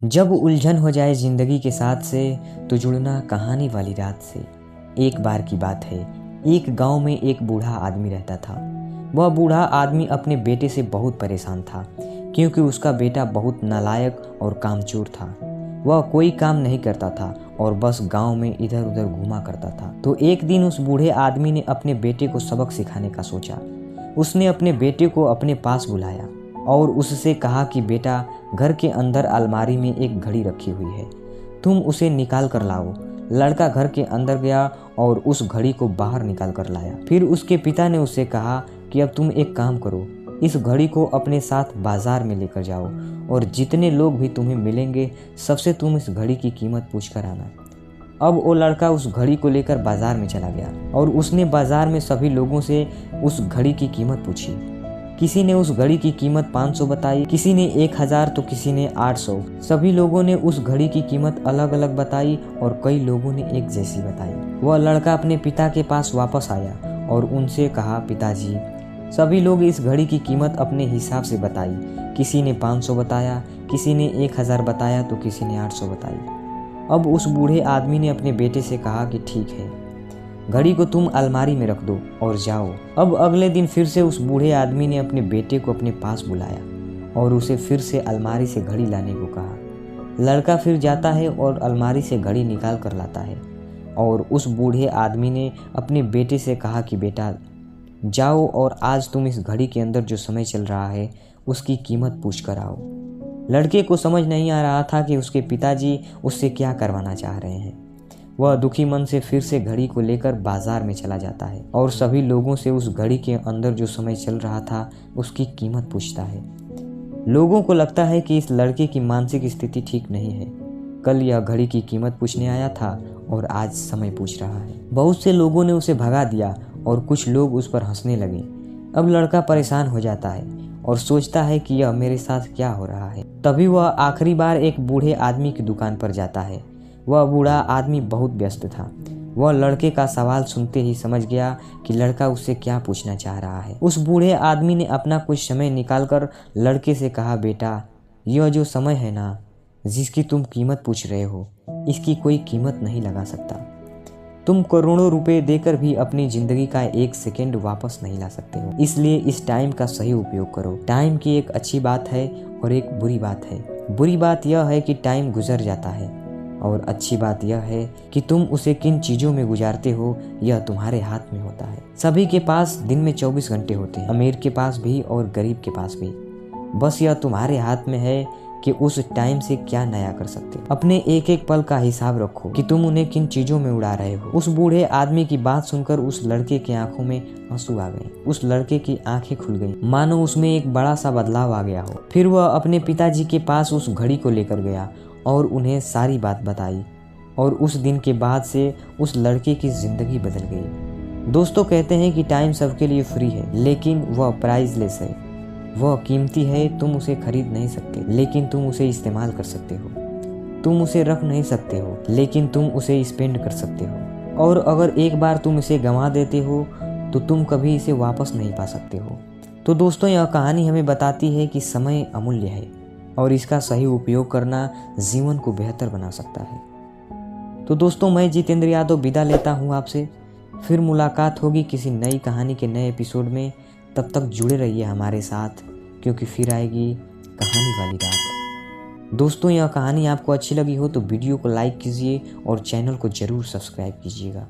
जब उलझन हो जाए जिंदगी के साथ से तो जुड़ना कहानी वाली रात से। एक बार की बात है, एक गांव में एक बूढ़ा आदमी रहता था। वह बूढ़ा आदमी अपने बेटे से बहुत परेशान था क्योंकि उसका बेटा बहुत नालायक और कामचोर था। वह कोई काम नहीं करता था और बस गांव में इधर उधर घूमा करता था। तो एक दिन उस बूढ़े आदमी ने अपने बेटे को सबक सिखाने का सोचा। उसने अपने बेटे को अपने पास बुलाया और उससे कहा कि बेटा, घर के अंदर अलमारी में एक घड़ी रखी हुई है, तुम उसे निकाल कर लाओ। लड़का घर के अंदर गया और उस घड़ी को बाहर निकाल कर लाया। फिर उसके पिता ने उससे कहा कि अब तुम एक काम करो, इस घड़ी को अपने साथ बाजार में लेकर जाओ और जितने लोग भी तुम्हें मिलेंगे सबसे तुम इस घड़ी की कीमत पूछ कर आना। अब वो लड़का उस घड़ी को लेकर बाजार में चला गया और उसने बाजार में सभी लोगों से उस घड़ी की कीमत पूछी। किसी ने उस घड़ी की कीमत 500 बताई, किसी ने 1000 तो किसी ने 800। सभी लोगों ने उस घड़ी की कीमत अलग अलग बताई और कई लोगों ने एक जैसी बताई। वह लड़का अपने पिता के पास वापस आया और उनसे कहा, पिताजी, सभी लोग इस घड़ी की कीमत अपने हिसाब से बताई। किसी ने 500 बताया, किसी ने 1000 बताया तो किसी ने 800 बताई। अब उस बूढ़े आदमी ने अपने बेटे से कहा कि ठीक है, घड़ी को तुम अलमारी में रख दो और जाओ। अब अगले दिन फिर से उस बूढ़े आदमी ने अपने बेटे को अपने पास बुलाया और उसे फिर से अलमारी से घड़ी लाने को कहा। लड़का फिर जाता है और अलमारी से घड़ी निकाल कर लाता है और उस बूढ़े आदमी ने अपने बेटे से कहा कि बेटा, जाओ और आज तुम इस घड़ी के अंदर जो समय चल रहा है उसकी कीमत पूछ कर आओ। लड़के को समझ नहीं आ रहा था कि उसके पिताजी उससे क्या करवाना चाह रहे हैं। वह दुखी मन से फिर से घड़ी को लेकर बाजार में चला जाता है और सभी लोगों से उस घड़ी के अंदर जो समय चल रहा था उसकी कीमत पूछता है। लोगों को लगता है कि इस लड़के की मानसिक स्थिति ठीक नहीं है। कल यह घड़ी की कीमत पूछने आया था और आज समय पूछ रहा है। बहुत से लोगों ने उसे भगा दिया और कुछ लोग उस पर हंसने लगे। अब लड़का परेशान हो जाता है और सोचता है कि यह मेरे साथ क्या हो रहा है। तभी वह आखिरी बार एक बूढ़े आदमी की दुकान पर जाता है। वह बूढ़ा आदमी बहुत व्यस्त था। वह लड़के का सवाल सुनते ही समझ गया कि लड़का उससे क्या पूछना चाह रहा है। उस बूढ़े आदमी ने अपना कुछ समय निकालकर लड़के से कहा, बेटा, यह जो समय है ना, जिसकी तुम कीमत पूछ रहे हो, इसकी कोई कीमत नहीं लगा सकता। तुम करोड़ों रुपए देकर भी अपनी जिंदगी का एक सेकंड वापस नहीं ला सकते हो। इसलिए इस टाइम का सही उपयोग करो। टाइम की एक अच्छी बात है और एक बुरी बात है। बुरी बात यह है कि टाइम गुजर जाता है और अच्छी बात यह है कि तुम उसे किन चीजों में गुजारते हो यह तुम्हारे हाथ में होता है। सभी के पास दिन में 24 घंटे होते हैं, अमीर के पास भी और गरीब के पास भी। बस यह तुम्हारे हाथ में है कि उस टाइम से क्या नया कर सकते हो। अपने एक एक पल का हिसाब रखो कि तुम उन्हें किन चीजों में उड़ा रहे हो। उस बूढ़े आदमी की बात सुनकर उस लड़के की आंखों में आंसू आ गए। उस लड़के की आंखें खुल गईं, मानो उसमें एक बड़ा सा बदलाव आ गया हो। फिर वह अपने पिताजी के पास उस घड़ी को लेकर गया और उन्हें सारी बात बताई और उस दिन के बाद से उस लड़के की जिंदगी बदल गई। दोस्तों कहते हैं कि टाइम सबके लिए फ्री है, लेकिन वह प्राइसलेस है। वह कीमती है, तुम उसे खरीद नहीं सकते, लेकिन तुम उसे इस्तेमाल कर सकते हो। तुम उसे रख नहीं सकते हो, लेकिन तुम उसे स्पेंड कर सकते हो। और अगर एक बार तुम इसे गंवा देते हो तो तुम कभी इसे वापस नहीं पा सकते हो। तो दोस्तों, यह कहानी हमें बताती है कि समय अमूल्य है और इसका सही उपयोग करना जीवन को बेहतर बना सकता है। तो दोस्तों, मैं जितेंद्र यादव विदा लेता हूँ आपसे। फिर मुलाकात होगी किसी नई कहानी के नए एपिसोड में। तब तक जुड़े रहिए हमारे साथ, क्योंकि फिर आएगी कहानी वाली रात। दोस्तों, यह कहानी आपको अच्छी लगी हो तो वीडियो को लाइक कीजिए और चैनल को ज़रूर सब्सक्राइब कीजिएगा।